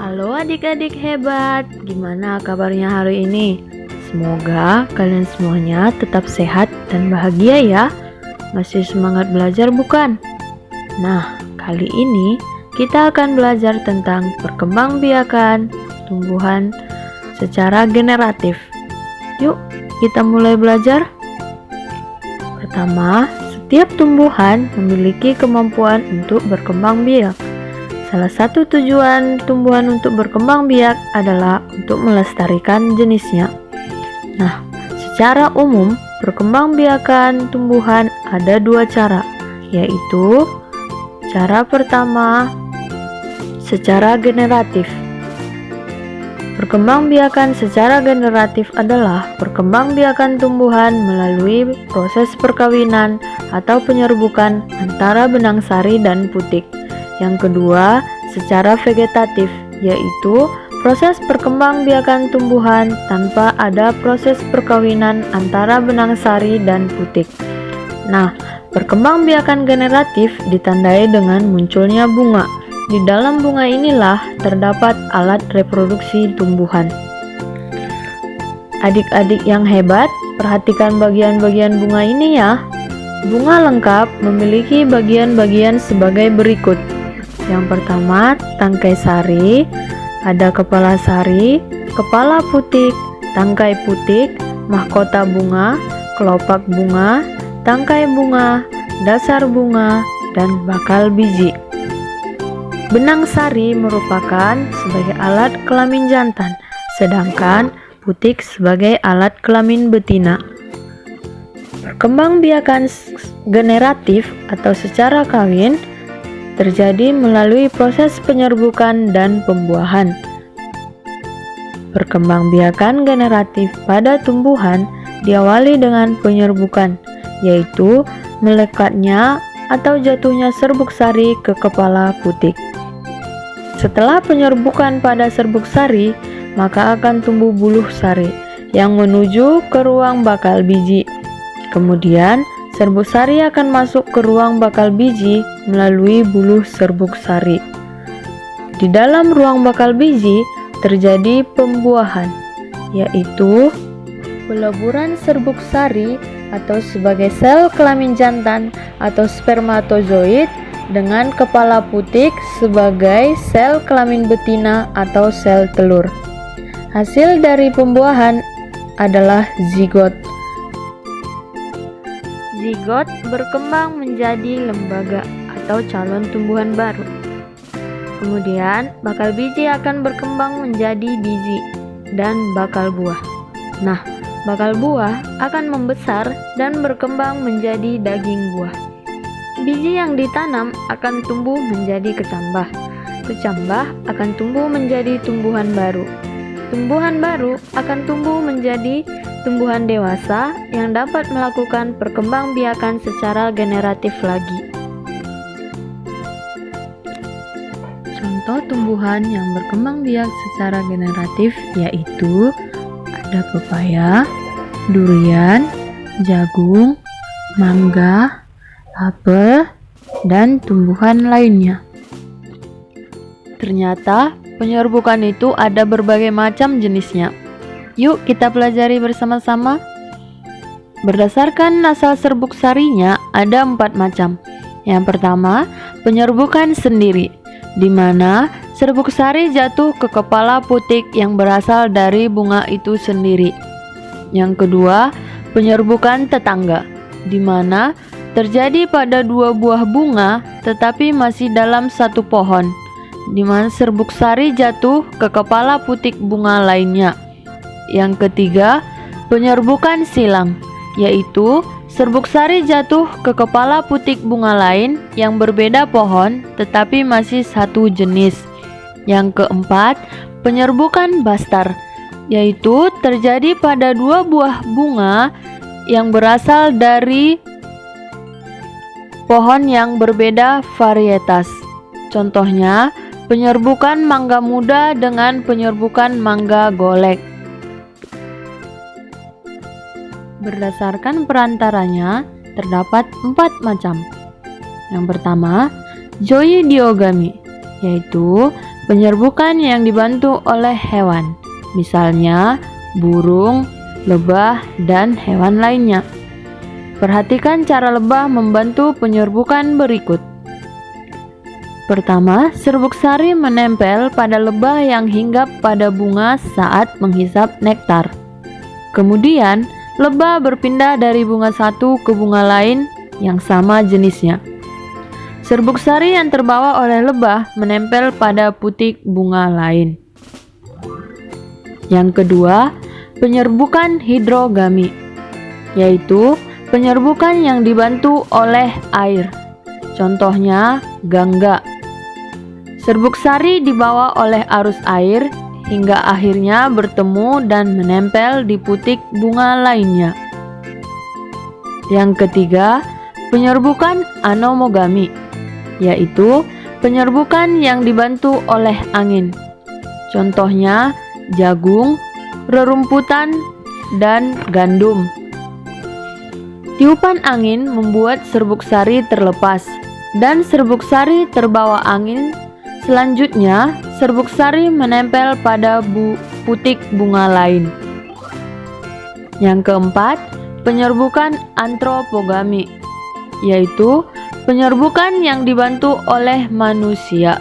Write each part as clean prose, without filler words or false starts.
Halo adik-adik hebat, gimana kabarnya hari ini? Semoga kalian semuanya tetap sehat dan bahagia ya. Masih semangat belajar bukan? Nah, kali ini kita akan belajar tentang perkembangbiakan tumbuhan secara generatif. Yuk, kita mulai belajar. Pertama, setiap tumbuhan memiliki kemampuan untuk berkembang biak. Salah satu tujuan tumbuhan untuk berkembang biak adalah untuk melestarikan jenisnya. Nah, secara umum, perkembangbiakan tumbuhan ada dua cara, yaitu cara pertama, secara generatif. Perkembangbiakan secara generatif adalah perkembangbiakan tumbuhan melalui proses perkawinan atau penyerbukan antara benang sari dan putik. Yang kedua, secara vegetatif, yaitu proses perkembangbiakan tumbuhan tanpa ada proses perkawinan antara benang sari dan putik. Nah, perkembangbiakan generatif ditandai dengan munculnya bunga. Di dalam bunga inilah terdapat alat reproduksi tumbuhan. Adik-adik yang hebat, perhatikan bagian-bagian bunga ini ya. Bunga lengkap memiliki bagian-bagian sebagai berikut. Yang pertama, tangkai sari, ada kepala sari, kepala putik, tangkai putik, mahkota bunga, kelopak bunga, tangkai bunga, dasar bunga, dan bakal biji. Benang sari merupakan sebagai alat kelamin jantan, sedangkan putik sebagai alat kelamin betina. Perkembangbiakan generatif atau secara kawin terjadi melalui proses penyerbukan dan pembuahan. Perkembangbiakan generatif pada tumbuhan diawali dengan penyerbukan, yaitu melekatnya atau jatuhnya serbuk sari ke kepala putik. Setelah penyerbukan pada serbuk sari, maka akan tumbuh buluh sari yang menuju ke ruang bakal biji. Kemudian, serbuk sari akan masuk ke ruang bakal biji melalui buluh serbuk sari. Di dalam ruang bakal biji terjadi pembuahan, yaitu peleburan serbuk sari atau sebagai sel kelamin jantan atau spermatozoid dengan kepala putik sebagai sel kelamin betina atau sel telur. Hasil dari pembuahan adalah zigot. Zigot berkembang menjadi lembaga atau calon tumbuhan baru. Kemudian, bakal biji akan berkembang menjadi biji dan bakal buah. Nah, bakal buah akan membesar dan berkembang menjadi daging buah. Biji yang ditanam akan tumbuh menjadi kecambah. Kecambah akan tumbuh menjadi tumbuhan baru. Tumbuhan baru akan tumbuh menjadi tumbuhan dewasa yang dapat melakukan perkembangbiakan secara generatif lagi. Contoh tumbuhan yang berkembang biak secara generatif yaitu ada pepaya, durian, jagung, mangga, apel, dan tumbuhan lainnya. Ternyata penyerbukan itu ada berbagai macam jenisnya. Yuk kita pelajari bersama-sama. Berdasarkan asal serbuk sarinya ada 4 macam. Yang pertama, penyerbukan sendiri, di mana serbuk sari jatuh ke kepala putik yang berasal dari bunga itu sendiri. Yang kedua, penyerbukan tetangga, di mana terjadi pada 2 buah bunga tetapi masih dalam satu pohon, di mana serbuk sari jatuh ke kepala putik bunga lainnya. Yang ketiga, penyerbukan silang, yaitu serbuk sari jatuh ke kepala putik bunga lain yang berbeda pohon tetapi masih satu jenis. Yang keempat, penyerbukan bastar, yaitu terjadi pada 2 buah bunga yang berasal dari pohon yang berbeda varietas. Contohnya, penyerbukan mangga muda dengan penyerbukan mangga golek. Berdasarkan perantaranya, terdapat 4 macam. Yang pertama, zoidiogami, yaitu penyerbukan yang dibantu oleh hewan, misalnya burung, lebah, dan hewan lainnya. Perhatikan cara lebah membantu penyerbukan berikut. Pertama, serbuk sari menempel pada lebah yang hinggap pada bunga saat menghisap nektar. Kemudian, lebah berpindah dari bunga satu ke bunga lain yang sama jenisnya. Serbuk sari yang terbawa oleh lebah menempel pada putik bunga lain. Yang kedua, penyerbukan hidrogami, yaitu penyerbukan yang dibantu oleh air. Contohnya, gangga. Serbuk sari dibawa oleh arus air hingga akhirnya bertemu dan menempel di putik bunga lainnya. Yang ketiga, penyerbukan anomogami, yaitu penyerbukan yang dibantu oleh angin. Contohnya, jagung, rerumputan, dan gandum. Tiupan angin membuat serbuk sari terlepas, dan serbuk sari terbawa angin. Selanjutnya, serbuk sari menempel pada putik bunga lain. Yang keempat, penyerbukan antropogami, yaitu penyerbukan yang dibantu oleh manusia.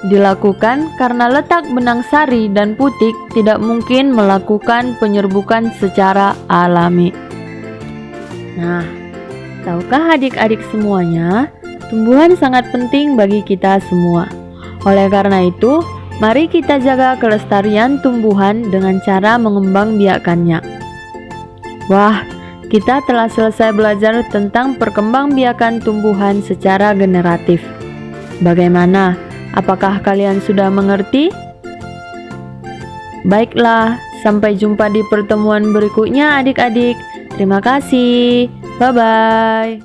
Dilakukan karena letak benang sari dan putik tidak mungkin melakukan penyerbukan secara alami. Nah, tahukah adik-adik semuanya, tumbuhan sangat penting bagi kita semua. Oleh karena itu, mari kita jaga kelestarian tumbuhan dengan cara mengembangbiakannya. Wah, kita telah selesai belajar tentang perkembangbiakan tumbuhan secara generatif. Bagaimana? Apakah kalian sudah mengerti? Baiklah, sampai jumpa di pertemuan berikutnya adik-adik. Terima kasih. Bye-bye.